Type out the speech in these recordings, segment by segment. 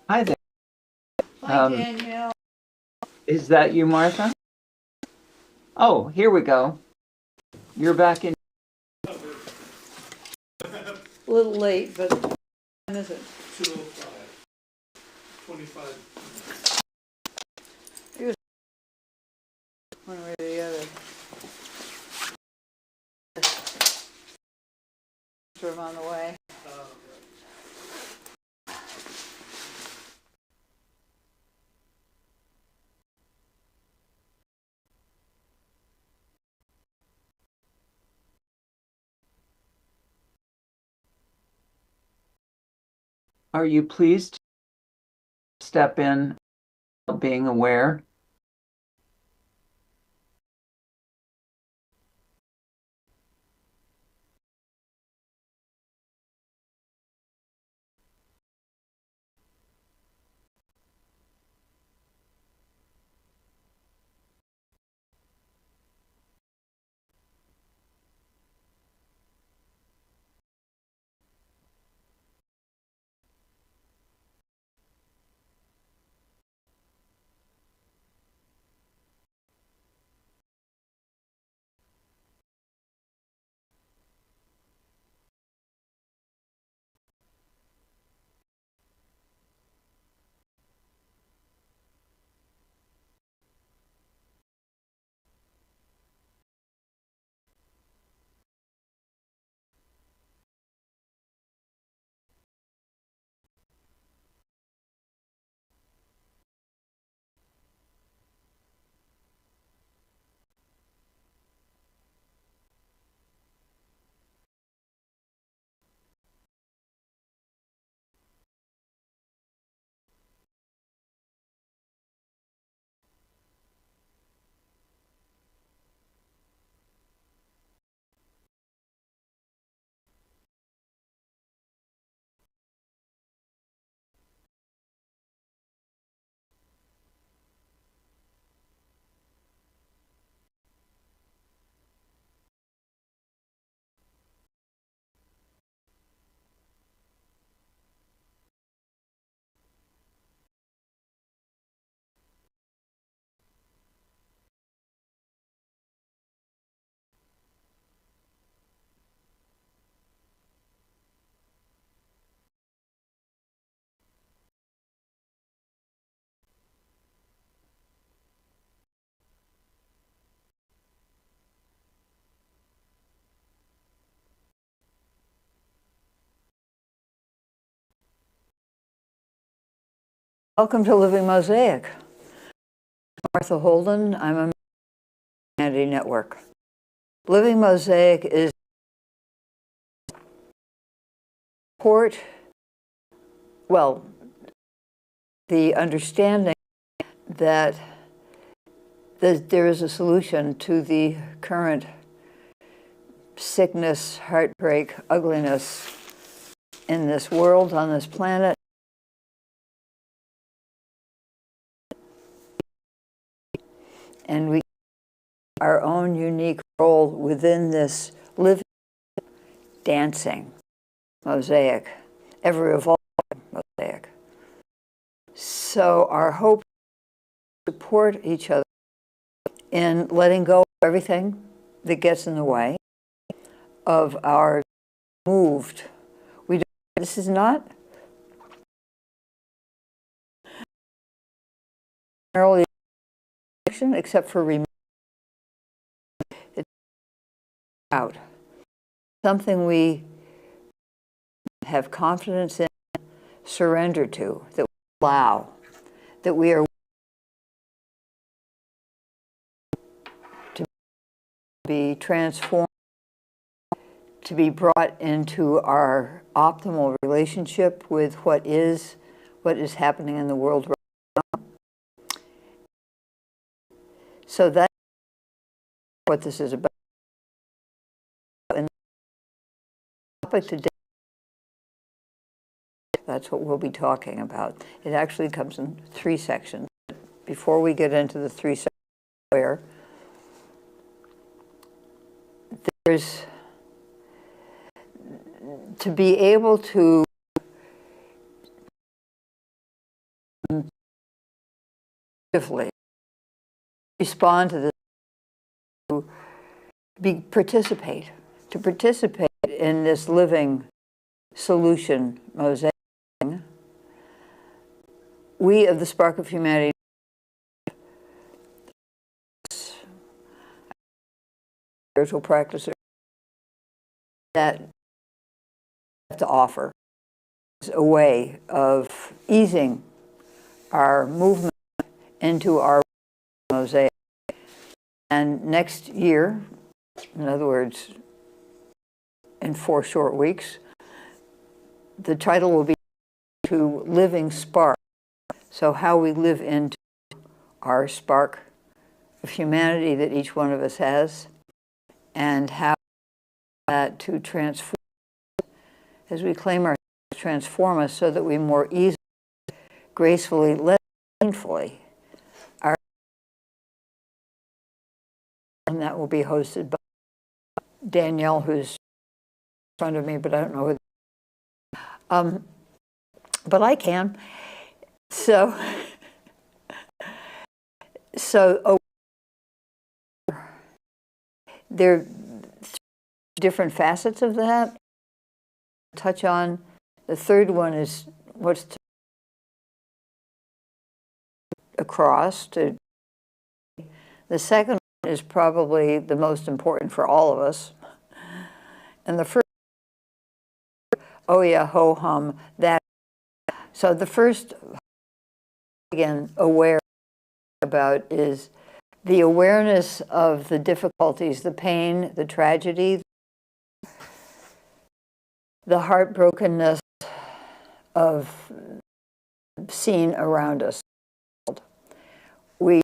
Hi there. Hi, Danielle. Is that you, Martha? Oh, here we go. You're back in. A little late, but what time is it? 2:05, 25. One way or the other. Sort of on the way. Are you pleased to step in, being aware? Welcome to Living Mosaic. Martha Holden. I'm a Humanity Network. Living Mosaic is support, well, the understanding that there is a solution to the current sickness, heartbreak, ugliness in this world, on this planet. And we our own unique role within this living, dancing mosaic, ever evolving mosaic. So our hope is to support each other in letting go of everything that gets in the way of our moved. This is not generally action except for it's out. Something we have confidence in, surrender to, that we allow, that we are to be transformed, to be brought into our optimal relationship with what is happening in the world right now. So that's what this is about. And the topic today, that's what we'll be talking about. It actually comes in 3 sections. Before we get into the 3 sections, where there's to be able to actively respond to this, to participate in this living solution mosaic. We of the Spark of Humanity, spiritual practices that have to offer is a way of easing our movement into our mosaic. And next year, in other words, in 4 short weeks, the title will be To Living Spark. So how we live into our spark of humanity that each one of us has, and how that to transform, as we claim our transform us so that we more easily, gracefully, less painfully, and that will be hosted by Danielle, who's in front of me, but I don't know who. But I can. So there are different facets of that. Touch on the third one is what's across to. The second one is probably the most important for all of us. And the first, oh yeah, ho hum, that. So the first, again, aware about is the awareness of the difficulties, the pain, the tragedy, the heartbrokenness of seen around us. We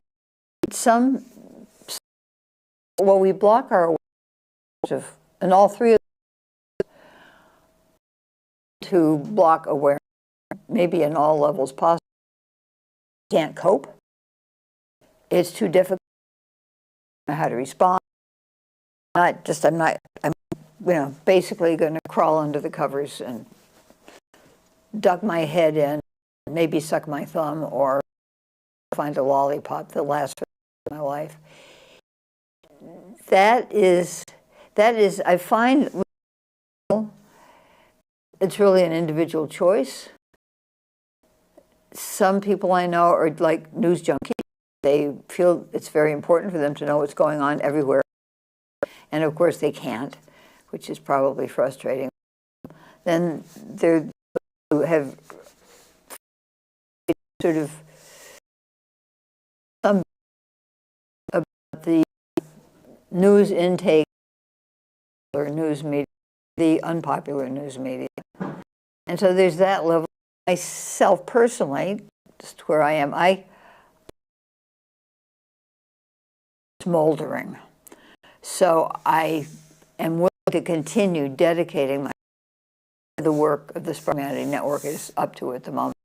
block our awareness of, and all three of them to block awareness, maybe in all levels possible. Can't cope. It's too difficult to know how to respond. I'm basically going to crawl under the covers and duck my head in, maybe suck my thumb or find a lollipop that lasts for my life. That is, I find it's really an individual choice. Some people I know are like news junkies. They feel it's very important for them to know what's going on everywhere. And of course they can't, which is probably frustrating. Then there have sort of some about the news intake or news media, the unpopular news media. And so there's that level. Myself personally, just where I am, I smoldering. So I am willing to continue dedicating my the work of the Spark Humanity Network is up to at the moment,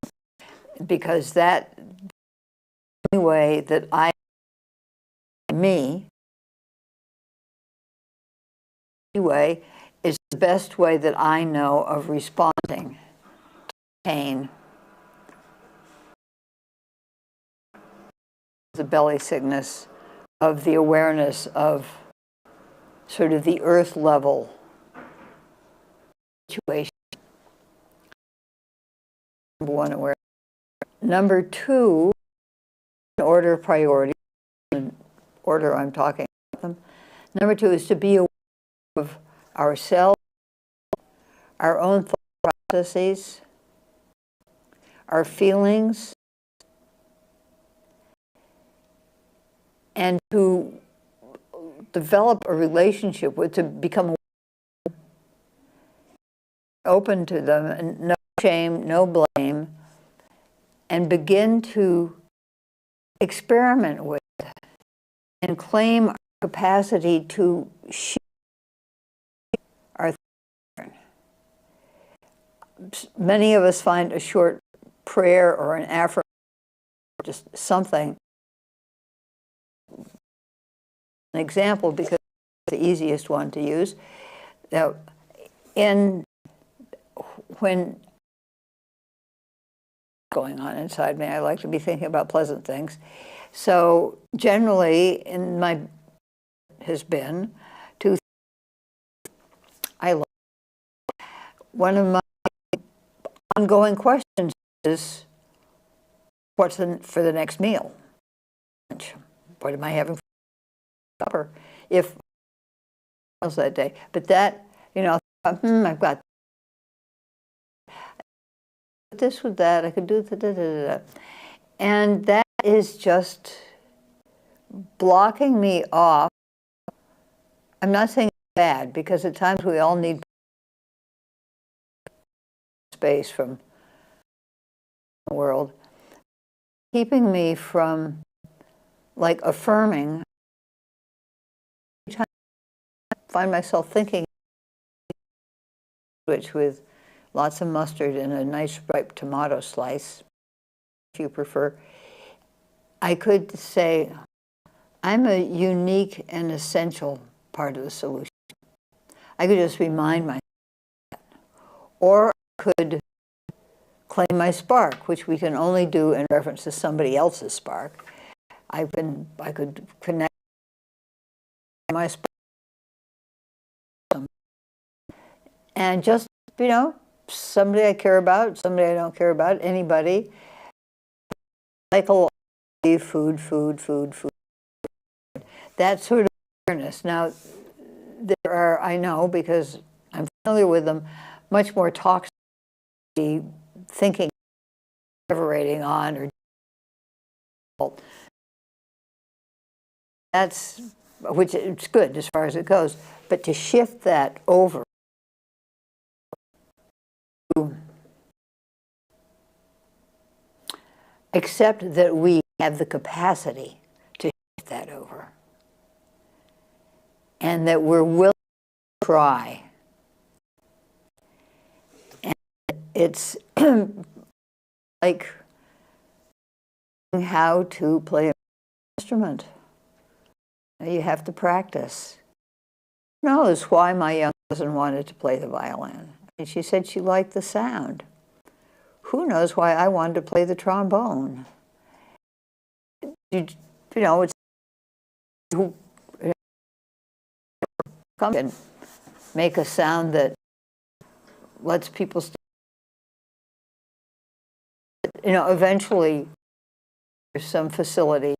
because that the only way that way is the best way that I know of responding to pain, the belly sickness, of the awareness of sort of the earth level situation. Number one, awareness. Number two, in order of priority, in order I'm talking about them. Number two is to be aware of ourselves, our own thought processes, our feelings, and to develop a relationship with, to become open to them, and no shame, no blame, and begin to experiment with and claim our capacity to share our thinking. Many of us find a short prayer or an affirmation, just something, an example, because it's the easiest one to use. Now, when going on inside me, I like to be thinking about pleasant things. So generally, in my has been to I love. One of my ongoing questions is, what's for the next meal? What am I having for supper? If meals that day, but that, you know, I've got this with that. I could do da. And that is just blocking me off. I'm not saying it's bad, because at times we all need space from the world. Keeping me from, like, affirming. Every time I find myself thinking, which with lots of mustard and a nice ripe tomato slice, if you prefer, I could say, I'm a unique and essential part of the solution. I could just remind myself that. Or I could claim my spark, which we can only do in reference to somebody else's spark. I could connect my spark and just, you know, somebody I care about, somebody I don't care about, anybody. Cycle food. That sort of awareness. Now, there are, I know, because I'm familiar with them, much more toxic thinking, deliberating on, or that's, which it's good as far as it goes, but to shift that over to accept that we have the capacity to shift that over, and that we're willing to try. And it's like how to play an instrument. You have to practice. Who knows why my young cousin wanted to play the violin? And she said she liked the sound. Who knows why I wanted to play the trombone? You know, it's who come and make a sound that lets people, you know, eventually there's some facility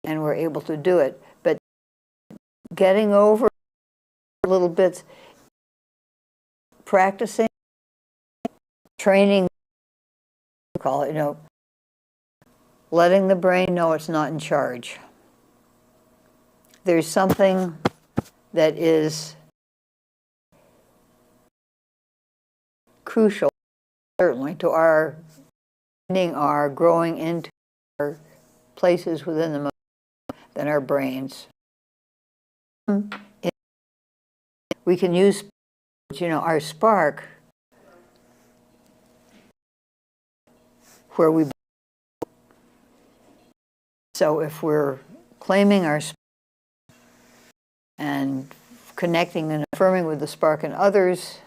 and we're able to do it. But getting over little bits, practicing, training, call it, you know, letting the brain know it's not in charge. There's something that is crucial, certainly, to our growing into our places within the than our brains. We can use, you know, our spark where we. So if we're claiming our spark and connecting and affirming with the spark in others,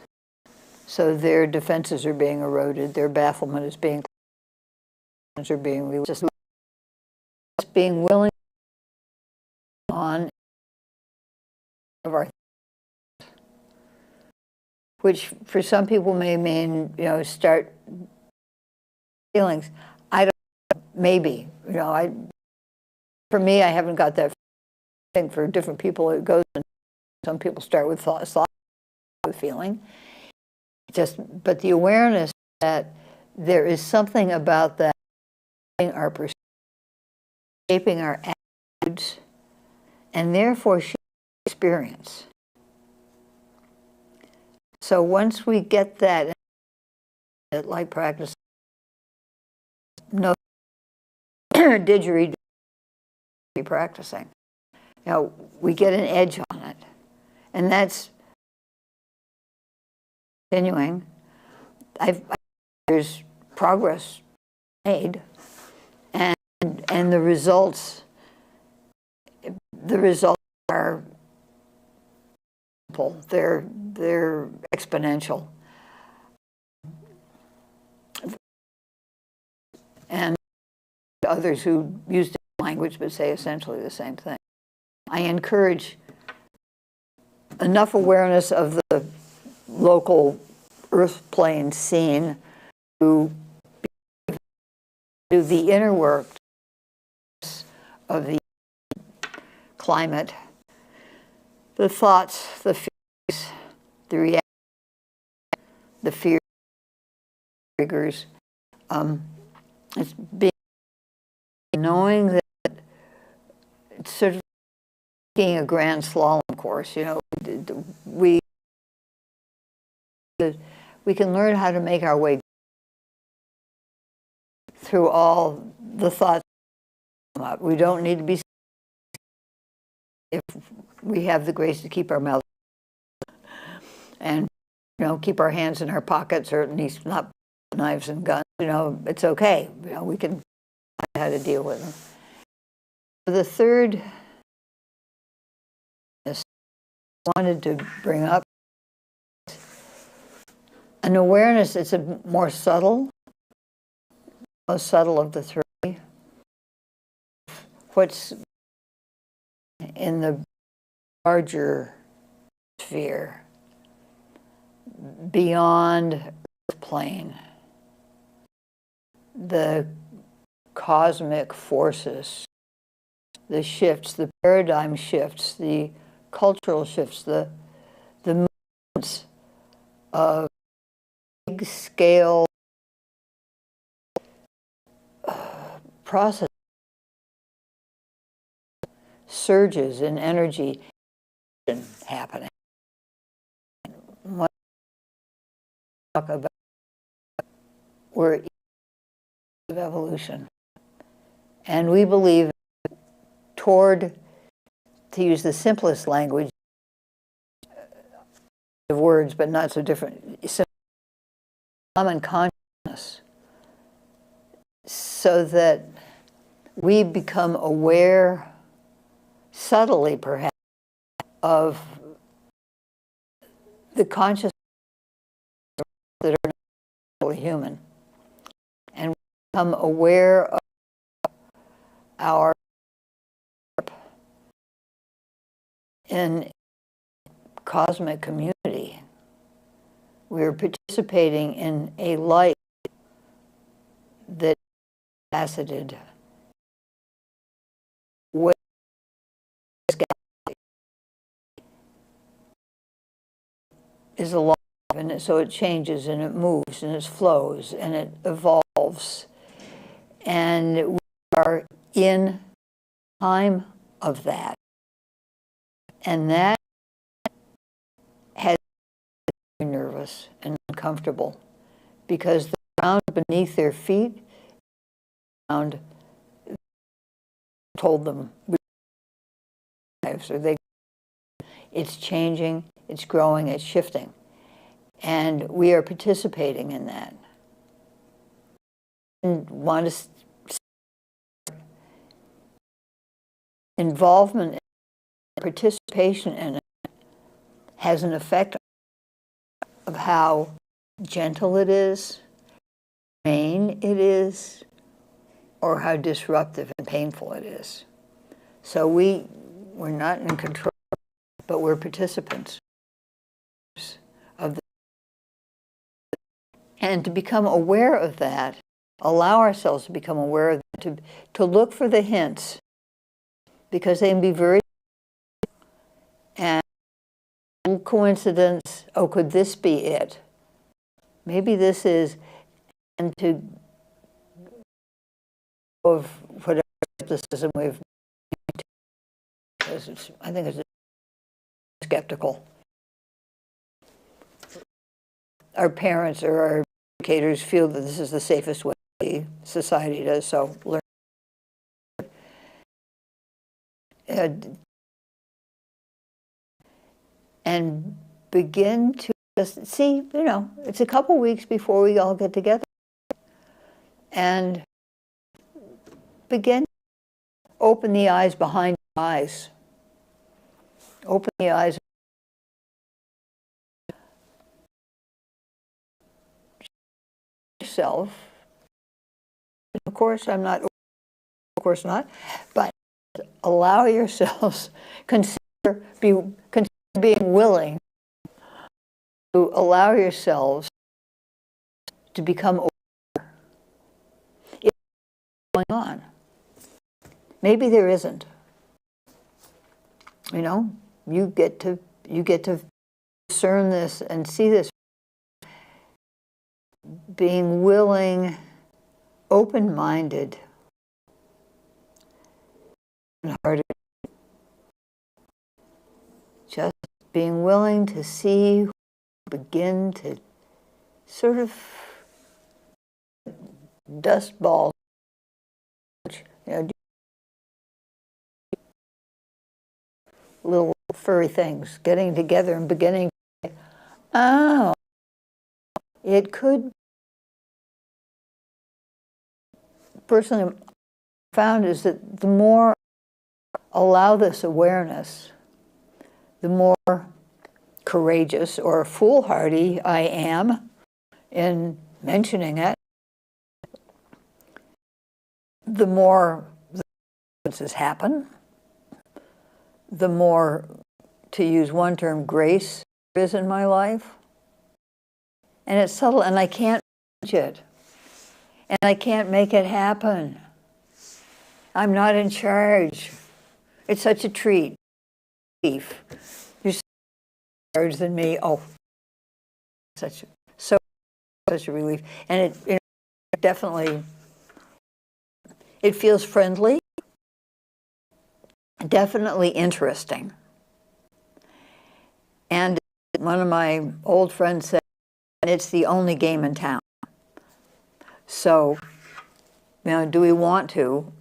so their defenses are being eroded, their bafflement is being just being willing on of our, which for some people may mean, you know, start feelings. I don't, maybe, you know, for me, I haven't got that. I think for different people it goes, some people start with thought, with feeling. But the awareness that there is something about that, our perception, shaping our attitudes, and therefore shaping experience. So once we get that, like practice, no didgeridoo, be practicing. You know, we get an edge on it, and that's continuing. There's progress made, and the results are simple. They're exponential, and others who used language, but say essentially the same thing. I encourage enough awareness of the local earth plane scene to do the inner work of the climate, the thoughts, the fears, the reactions, the fear triggers. It's being knowing that it's sort of taking a grand slalom course. You know, we can learn how to make our way through all the thoughts that come up. We don't need to be, if we have the grace to keep our mouth and, you know, keep our hands in our pockets, or at least not knives and guns. You know, it's okay. You know, we can find how to deal with them. The third I wanted to bring up an awareness. It's a more subtle, most subtle of the three. What's in the larger sphere, beyond Earth plane, the cosmic forces, the shifts, the paradigm shifts, the cultural shifts, the movements of big scale process, surges in energy happening. When we talk about we're of evolution, and we believe toward, to use the simplest language of words, but not so different, common consciousness, so that we become aware, subtly perhaps, of the consciousness that are not human, and become aware of our in cosmic community. We're participating in a light that faceted way is alive, and so it changes and it moves and it flows and it evolves, and we are in time of that, and that has been nervous and uncomfortable because the ground beneath their feet, ground told them, so it's changing, it's growing, it's shifting, and we are participating in that. And want to involvement, participation in it has an effect of how gentle it is, humane it is, or how disruptive and painful it is. So we're not in control, but we're participants of the, and to become aware of that, allow ourselves to become aware of that, to look for the hints, because they can be very, and coincidence, oh, could this be it? Maybe this is, and to of whatever skepticism we've, I think it's skeptical. Our parents or our educators feel that this is the safest way society does, so learn. And begin to just see, you know, it's a couple weeks before we all get together, and begin to open the eyes behind your eyes. Open the eyes. Yourself. Of course, I'm not of course not, but allow yourselves, consider being willing to allow yourselves to become aware of what's going on. Maybe there isn't. You know, you get to discern this and see this. Being willing, open-minded, and hearted. Just being willing to see, begin to sort of dust balls, you know, little furry things getting together and beginning to say, oh, it could. Personally, found is that the more allow this awareness, the more courageous or foolhardy I am in mentioning it, the more the consequences happen, the more, to use one term, grace there is in my life. And it's subtle, and I can't change it. And I can't make it happen. I'm not in charge. It's such a treat. You're so in charge than me. Oh, such a relief. And it definitely, it feels friendly, definitely interesting. And one of my old friends said, it's the only game in town. So, you know, do we want to?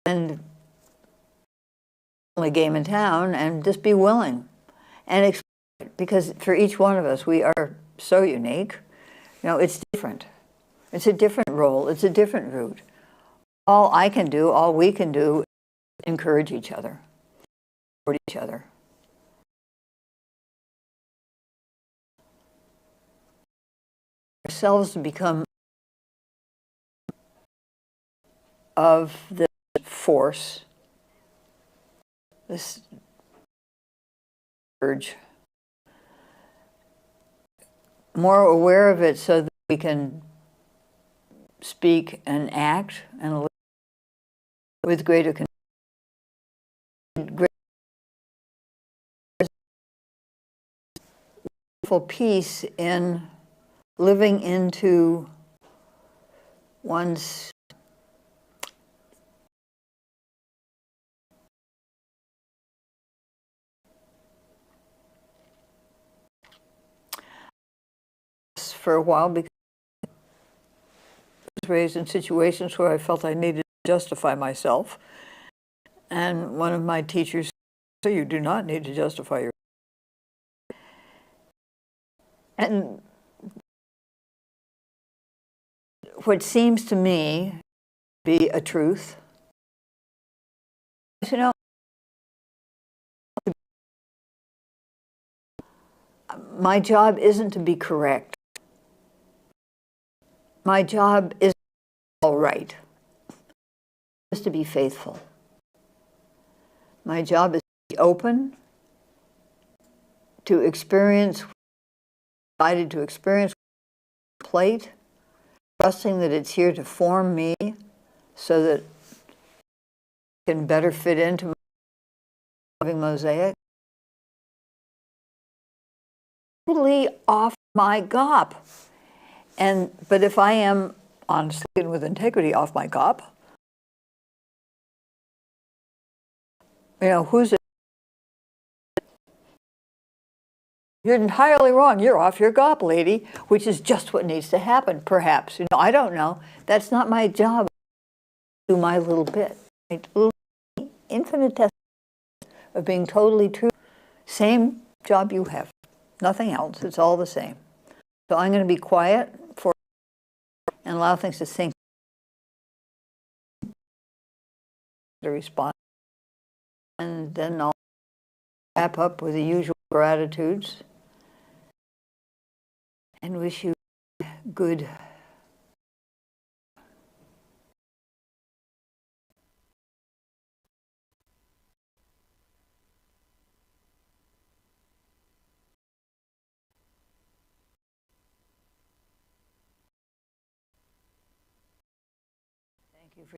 And only game in town, and just be willing and explore it, because for each one of us, we are so unique. You know, it's different. It's a different role. It's a different route. All I can do, all we can do, is encourage each other, support each other. Ourselves to become of this force, this urge, more aware of it so that we can speak and act and live with greater wonderful peace in living into one's for a while, because I was raised in situations where I felt I needed to justify myself. And one of my teachers said, you do not need to justify yourself. And what seems to me to be a truth, you know, my job isn't to be correct. My job isn't all right. It's to be faithful. My job is to be open, to experience, guided to experience plate, trusting that it's here to form me so that I can better fit into my loving mosaic. Totally off my gop. But if I am honestly and with integrity off my gop, you know, who's it? You're entirely wrong. You're off your gop, lady, which is just what needs to happen, perhaps. You know, I don't know. That's not my job. I do my little bit. My little infinitesimal of being totally true. Same job you have. Nothing else. It's all the same. So I'm going to be quiet and allow things to sink. To respond. And then I'll wrap up with the usual gratitudes and wish you good